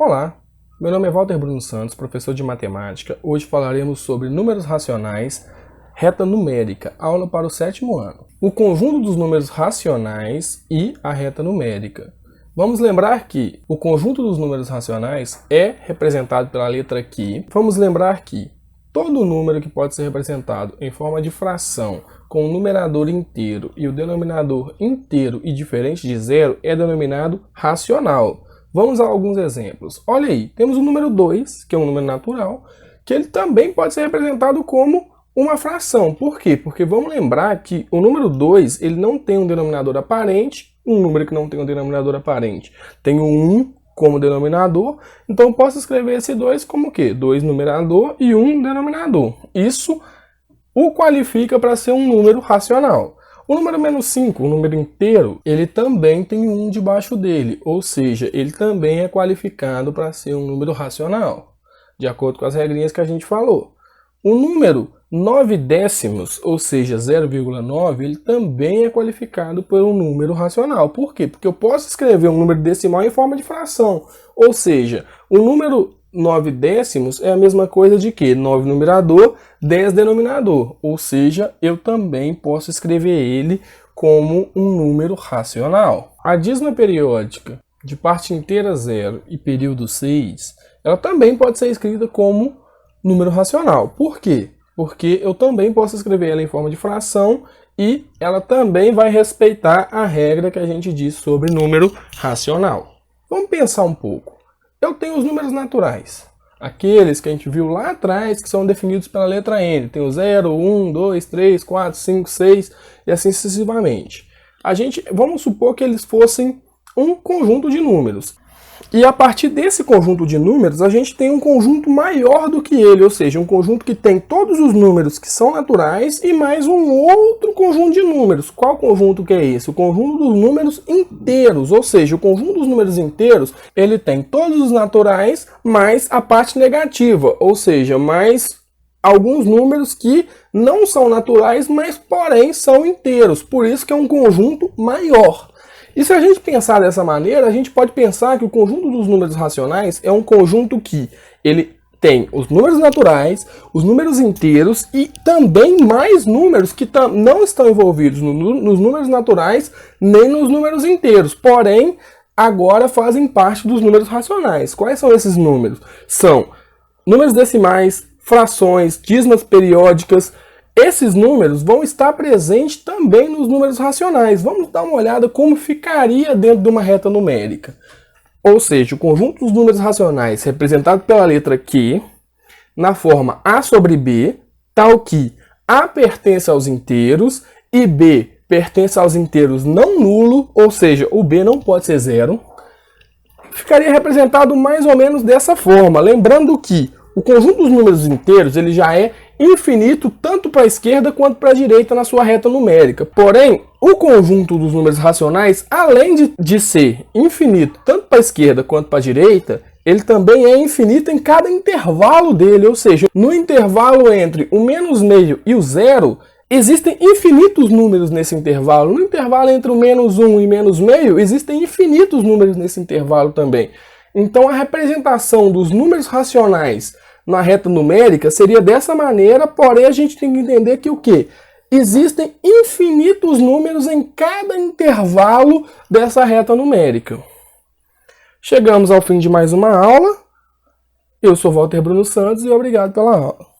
Olá, meu nome é Walter Bruno Santos, professor de matemática. Hoje falaremos sobre números racionais, reta numérica, aula para o 7º ano. O conjunto dos números racionais e a reta numérica. Vamos lembrar que o conjunto dos números racionais é representado pela letra Q. Vamos lembrar que todo número que pode ser representado em forma de fração com o numerador inteiro e o denominador inteiro e diferente de zero é denominado racional. Vamos a alguns exemplos. Olha aí, temos o número 2, que é um número natural, que ele também pode ser representado como uma fração. Por quê? Porque vamos lembrar que o número 2 ele não tem um denominador aparente. Um número que não tem um denominador aparente tem o 1 como denominador, então eu posso escrever esse 2 como o quê? 2 numerador e 1 denominador. Isso o qualifica para ser um número racional. O número menos 5, o número inteiro, ele também tem 1 debaixo dele, ou seja, ele também é qualificado para ser um número racional, de acordo com as regrinhas que a gente falou. O número 9 décimos, ou seja, 0,9, ele também é qualificado por um número racional. Por quê? Porque eu posso escrever um número decimal em forma de fração, ou seja, o número 9 décimos é a mesma coisa de que 9 numerador, 10 denominador, ou seja, eu também posso escrever ele como um número racional. A dízima periódica de parte inteira 0 e período 6, ela também pode ser escrita como número racional. Por quê? Porque eu também posso escrever ela em forma de fração e ela também vai respeitar a regra que a gente diz sobre número racional. Vamos pensar um pouco. Eu tenho os números naturais, aqueles que a gente viu lá atrás, que são definidos pela letra N. Tem o 0, 1, 2, 3, 4, 5, 6 e assim sucessivamente. Vamos supor que eles fossem um conjunto de números. E a partir desse conjunto de números, a gente tem um conjunto maior do que ele, ou seja, um conjunto que tem todos os números que são naturais e mais um outro conjunto de números. Qual conjunto que é esse? O conjunto dos números inteiros, ou seja, o conjunto dos números inteiros, ele tem todos os naturais mais a parte negativa, ou seja, mais alguns números que não são naturais, mas porém são inteiros, por isso que é um conjunto maior. E se a gente pensar dessa maneira, a gente pode pensar que o conjunto dos números racionais é um conjunto que ele tem os números naturais, os números inteiros e também mais números que não estão envolvidos nos números naturais nem nos números inteiros, porém agora fazem parte dos números racionais. Quais são esses números? São números decimais, frações, dízimas periódicas. Esses números vão estar presentes também nos números racionais. Vamos dar uma olhada como ficaria dentro de uma reta numérica. Ou seja, o conjunto dos números racionais representado pela letra Q, na forma A sobre B, tal que A pertence aos inteiros e B pertence aos inteiros não nulo, ou seja, o B não pode ser zero, ficaria representado mais ou menos dessa forma. Lembrando que o conjunto dos números inteiros ele já é infinito tanto para a esquerda quanto para a direita na sua reta numérica. Porém, o conjunto dos números racionais, além de ser infinito tanto para a esquerda quanto para a direita, ele também é infinito em cada intervalo dele, ou seja, no intervalo entre o menos meio e o zero, existem infinitos números nesse intervalo. No intervalo entre o menos 1 e menos meio, existem infinitos números nesse intervalo também. Então a representação dos números racionais na reta numérica seria dessa maneira, porém a gente tem que entender que o quê? Existem infinitos números em cada intervalo dessa reta numérica. Chegamos ao fim de mais uma aula. Eu sou Walter Bruno Santos e obrigado pela aula.